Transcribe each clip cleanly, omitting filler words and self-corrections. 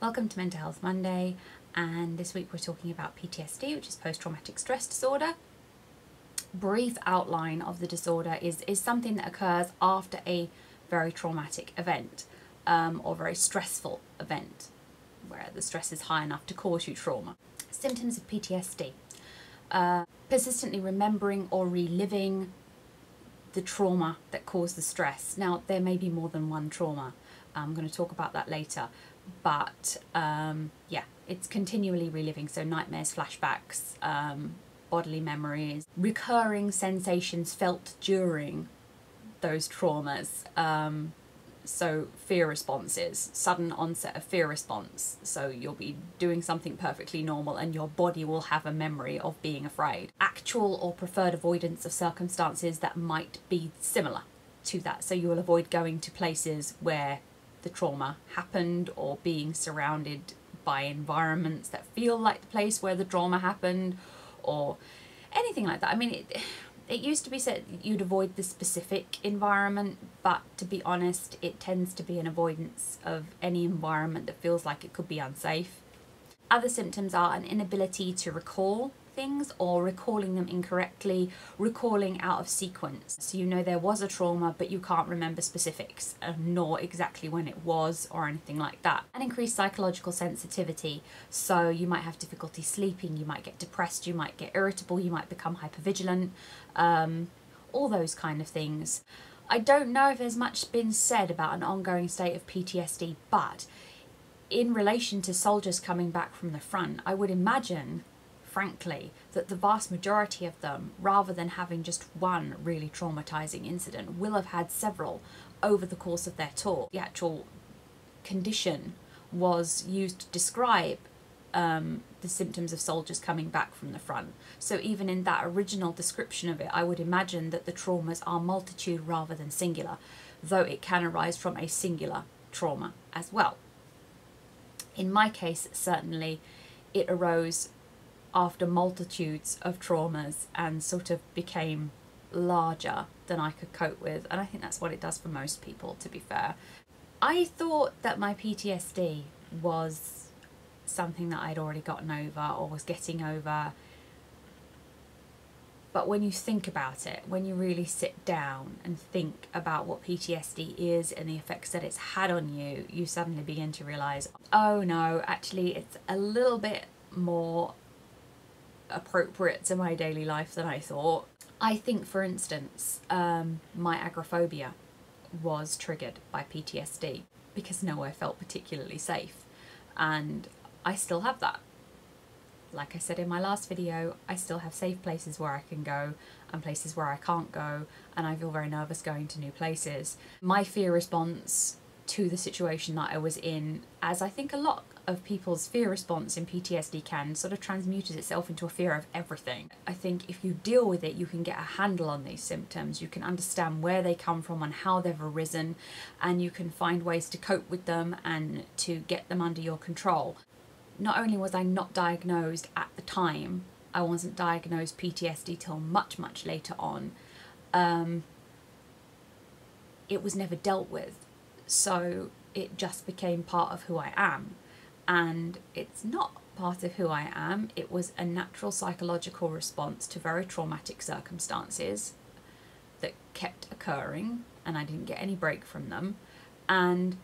Welcome to Mental Health Monday, and this week we're talking about PTSD, which is post-traumatic stress disorder. Brief outline of the disorder is something that occurs after a very traumatic event or very stressful event where the stress is high enough to cause you trauma. Symptoms of PTSD: persistently remembering or reliving the trauma that caused the stress. Now, there may be more than one trauma. I'm going to talk about that later. But yeah, it's continually reliving, so nightmares, flashbacks, bodily memories, recurring sensations felt during those traumas. So fear responses, sudden onset of fear response. So you'll be doing something perfectly normal and your body will have a memory of being afraid. Actual or preferred avoidance of circumstances that might be similar to that. So you will avoid going to places where the trauma happened, or being surrounded by environments that feel like the place where the trauma happened, or anything like that. I mean, it used to be said you'd avoid the specific environment, but to be honest, it tends to be an avoidance of any environment that feels like it could be unsafe. Other symptoms are an inability to recall things, or recalling them incorrectly, recalling out of sequence. So you know there was a trauma, but you can't remember specifics, nor exactly when it was or anything like that. An increased psychological sensitivity, so you might have difficulty sleeping, you might get depressed, you might get irritable, you might become hypervigilant, all those kind of things. I don't know if there's much been said about an ongoing state of PTSD, but in relation to soldiers coming back from the front, I would imagine, frankly, that the vast majority of them, rather than having just one really traumatizing incident, will have had several over the course of their tour. The actual condition was used to describe the symptoms of soldiers coming back from the front. So even in that original description of it, I would imagine that the traumas are multitude rather than singular, though it can arise from a singular trauma as well. In my case, certainly, it arose after multitudes of traumas and sort of became larger than I could cope with, and I think that's what it does for most people, to be fair. I thought that my PTSD was something that I'd already gotten over or was getting over, but when you think about it, when you really sit down and think about what PTSD is and the effects that it's had on you, you suddenly begin to realise, oh no, actually it's a little bit more appropriate to my daily life than I thought. I think, for instance, my agoraphobia was triggered by PTSD because nowhere felt particularly safe, and I still have that. Like I said in my last video, I still have safe places where I can go and places where I can't go, and I feel very nervous going to new places. My fear response to the situation that I was in, as I think a lot of people's fear response in PTSD can, sort of transmutes itself into a fear of everything. I think if you deal with it, you can get a handle on these symptoms, you can understand where they come from and how they've arisen, and you can find ways to cope with them and to get them under your control. Not only was I not diagnosed at the time, I wasn't diagnosed PTSD till much later on. It was never dealt with, so it just became part of who I am. And it's not part of who I am. It was a natural psychological response to very traumatic circumstances that kept occurring, and I didn't get any break from them. And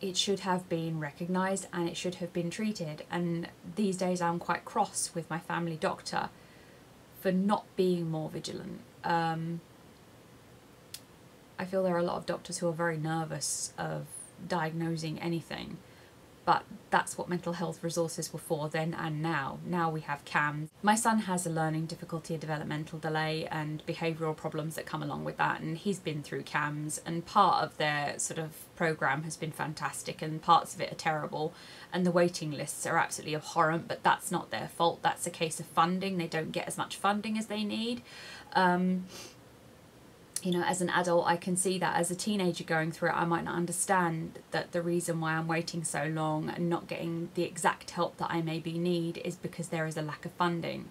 it should have been recognised and it should have been treated. And these days I'm quite cross with my family doctor for not being more vigilant. I feel there are a lot of doctors who are very nervous of diagnosing anything. But that's what mental health resources were for then and now. Now we have CAMS. My son has a learning difficulty, a developmental delay, and behavioural problems that come along with that, and he's been through CAMS, and part of their sort of programme has been fantastic and parts of it are terrible, and the waiting lists are absolutely abhorrent, but that's not their fault. That's a case of funding. They don't get as much funding as they need. You know, as an adult, I can see that. As a teenager going through it, I might not understand that the reason why I'm waiting so long and not getting the exact help that I maybe need is because there is a lack of funding.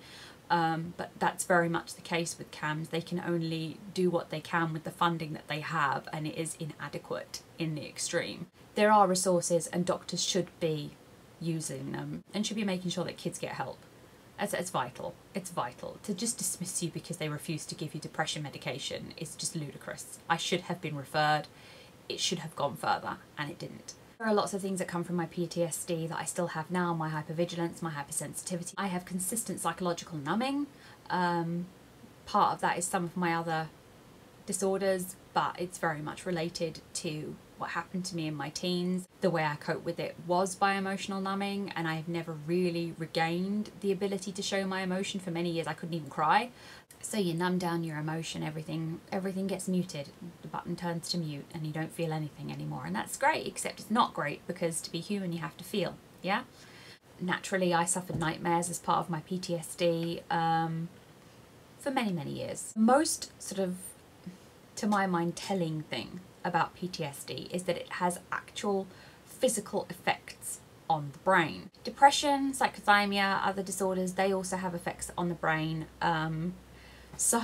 But that's very much the case with CAMHS. They can only do what they can with the funding that they have, and it is inadequate in the extreme. There are resources, and doctors should be using them and should be making sure that kids get help. It's vital. It's vital. To just dismiss you because they refuse to give you depression medication is just ludicrous. I should have been referred. It should have gone further, and it didn't. There are lots of things that come from my PTSD that I still have now, my hypervigilance, my hypersensitivity. I have consistent psychological numbing. Part of that is some of my other disorders, but it's very much related to what happened to me in my teens. The way I cope with it was by emotional numbing, and I've never really regained the ability to show my emotion. For many years I couldn't even cry. So you numb down your emotion, everything gets muted, the button turns to mute, and you don't feel anything anymore. And that's great, except it's not great, because to be human you have to feel, yeah? Naturally I suffered nightmares as part of my PTSD for many years. Most sort of, to my mind, telling thing about PTSD is that it has actual physical effects on the brain. Depression, cyclothymia, other disorders, they also have effects on the brain. So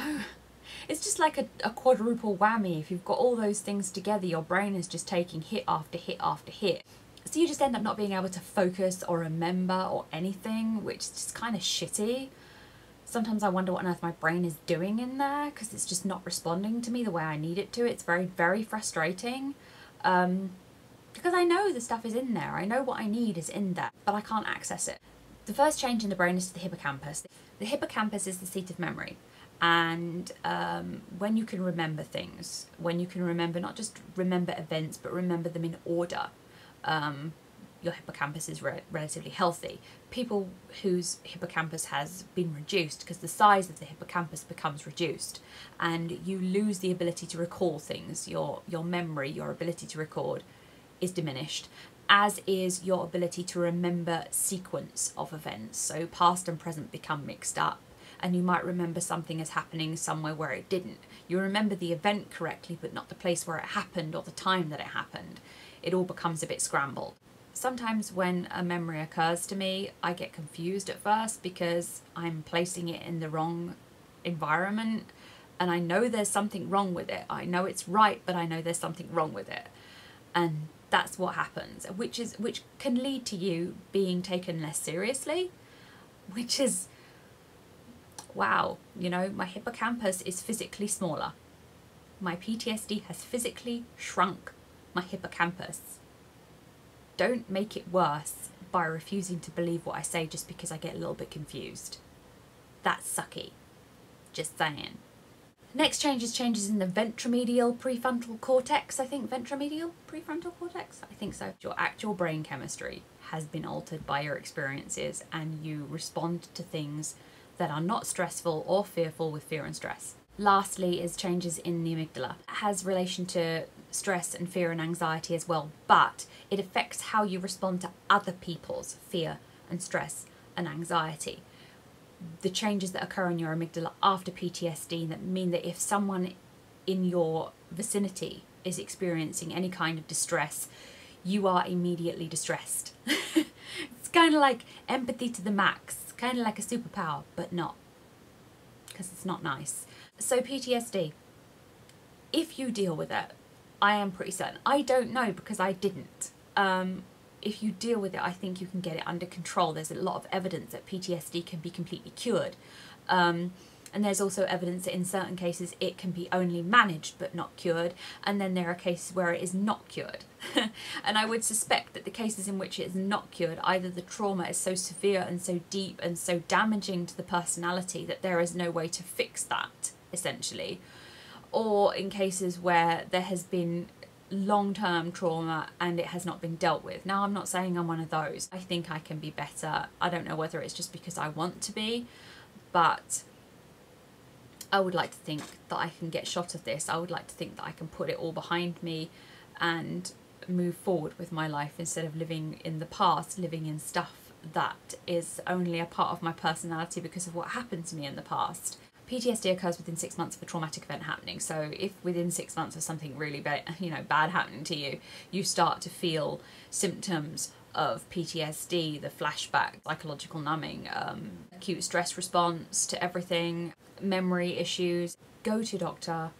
it's just like a quadruple whammy. If you've got all those things together, your brain is just taking hit after hit after hit. So you just end up not being able to focus or remember or anything, which is just kind of shitty. Sometimes I wonder what on earth my brain is doing in there, because it's just not responding to me the way I need it to. It's very frustrating, because I know the stuff is in there. I know what I need is in there, but I can't access it. The first change in the brain is to the hippocampus. The hippocampus is the seat of memory, and when you can remember things, when you can remember, not just remember events, but remember them in order, your hippocampus is relatively healthy. People whose hippocampus has been reduced, because the size of the hippocampus becomes reduced, and you lose the ability to recall things. Your memory, your ability to record is diminished, as is your ability to remember sequence of events. So past and present become mixed up, and you might remember something as happening somewhere where it didn't. You remember the event correctly, but not the place where it happened or the time that it happened. It all becomes a bit scrambled. Sometimes when a memory occurs to me, I get confused at first because I'm placing it in the wrong environment, and I know there's something wrong with it. I know it's right, but I know there's something wrong with it. And that's what happens, which can lead to you being taken less seriously, which is, wow, you know, my hippocampus is physically smaller. My PTSD has physically shrunk my hippocampus. Don't make it worse by refusing to believe what I say just because I get a little bit confused. That's sucky. Just saying. Next change is changes in the ventromedial prefrontal cortex. I think ventromedial prefrontal cortex? I think so. Your actual brain chemistry has been altered by your experiences, and you respond to things that are not stressful or fearful with fear and stress. Lastly is changes in the amygdala. It has relation to stress and fear and anxiety as well, but it affects how you respond to other people's fear and stress and anxiety. The changes that occur in your amygdala after PTSD that mean that if someone in your vicinity is experiencing any kind of distress, you are immediately distressed. It's kind of like empathy to the max, kind of like a superpower, but not, because it's not nice. So PTSD, if you deal with it, I am pretty certain, I don't know because I didn't, if you deal with it, I think you can get it under control. There's a lot of evidence that PTSD can be completely cured, and there's also evidence that in certain cases it can be only managed but not cured, and then there are cases where it is not cured. And I would suspect that the cases in which it is not cured, either the trauma is so severe and so deep and so damaging to the personality that there is no way to fix that, essentially, or in cases where there has been long-term trauma and it has not been dealt with. Now, I'm not saying I'm one of those. I think I can be better. I don't know whether it's just because I want to be, but I would like to think that I can get shot of this. I would like to think that I can put it all behind me and move forward with my life instead of living in the past, living in stuff that is only a part of my personality because of what happened to me in the past. PTSD occurs within 6 months of a traumatic event happening. So if within 6 months of something really bad happening to you, you start to feel symptoms of PTSD, the flashback, psychological numbing, acute stress response to everything, memory issues, go to a doctor,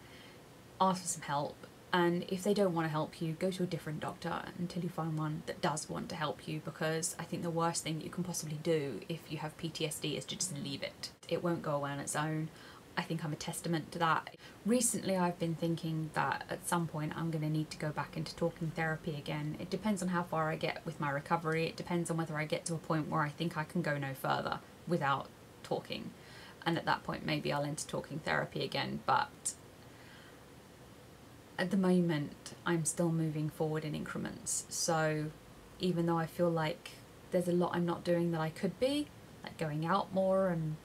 ask for some help. And if they don't want to help you, go to a different doctor until you find one that does want to help you, because I think the worst thing you can possibly do if you have PTSD is to just leave it. It won't go away on its own. I think I'm a testament to that. Recently I've been thinking that at some point I'm going to need to go back into talking therapy again. It depends on how far I get with my recovery. It depends on whether I get to a point where I think I can go no further without talking. And at that point maybe I'll enter talking therapy again, but at the moment I'm still moving forward in increments. So even though I feel like there's a lot I'm not doing that I could be, like going out more and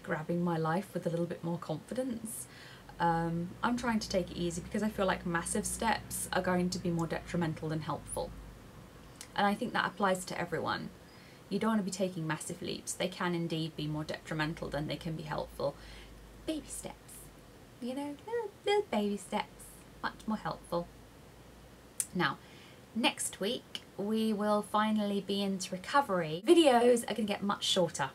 grabbing my life with a little bit more confidence, I'm trying to take it easy, because I feel like massive steps are going to be more detrimental than helpful. And I think that applies to everyone. You don't want to be taking massive leaps. They can indeed be more detrimental than they can be helpful. Baby steps, you know, little baby steps. Much more helpful. Now, next week we will finally be into recovery. Videos are going to get much shorter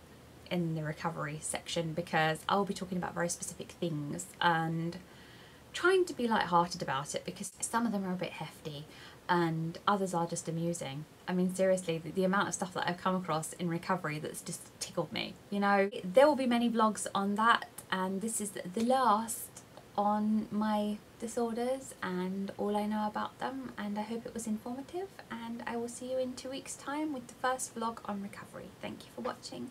in the recovery section, because I'll be talking about very specific things and trying to be light-hearted about it, because some of them are a bit hefty and others are just amusing. I mean, seriously, the amount of stuff that I've come across in recovery that's just tickled me. You know, there will be many vlogs on that, and this is the last on my disorders and all I know about them, and I hope it was informative, and I will see you in 2 weeks' time with the first vlog on recovery. Thank you for watching.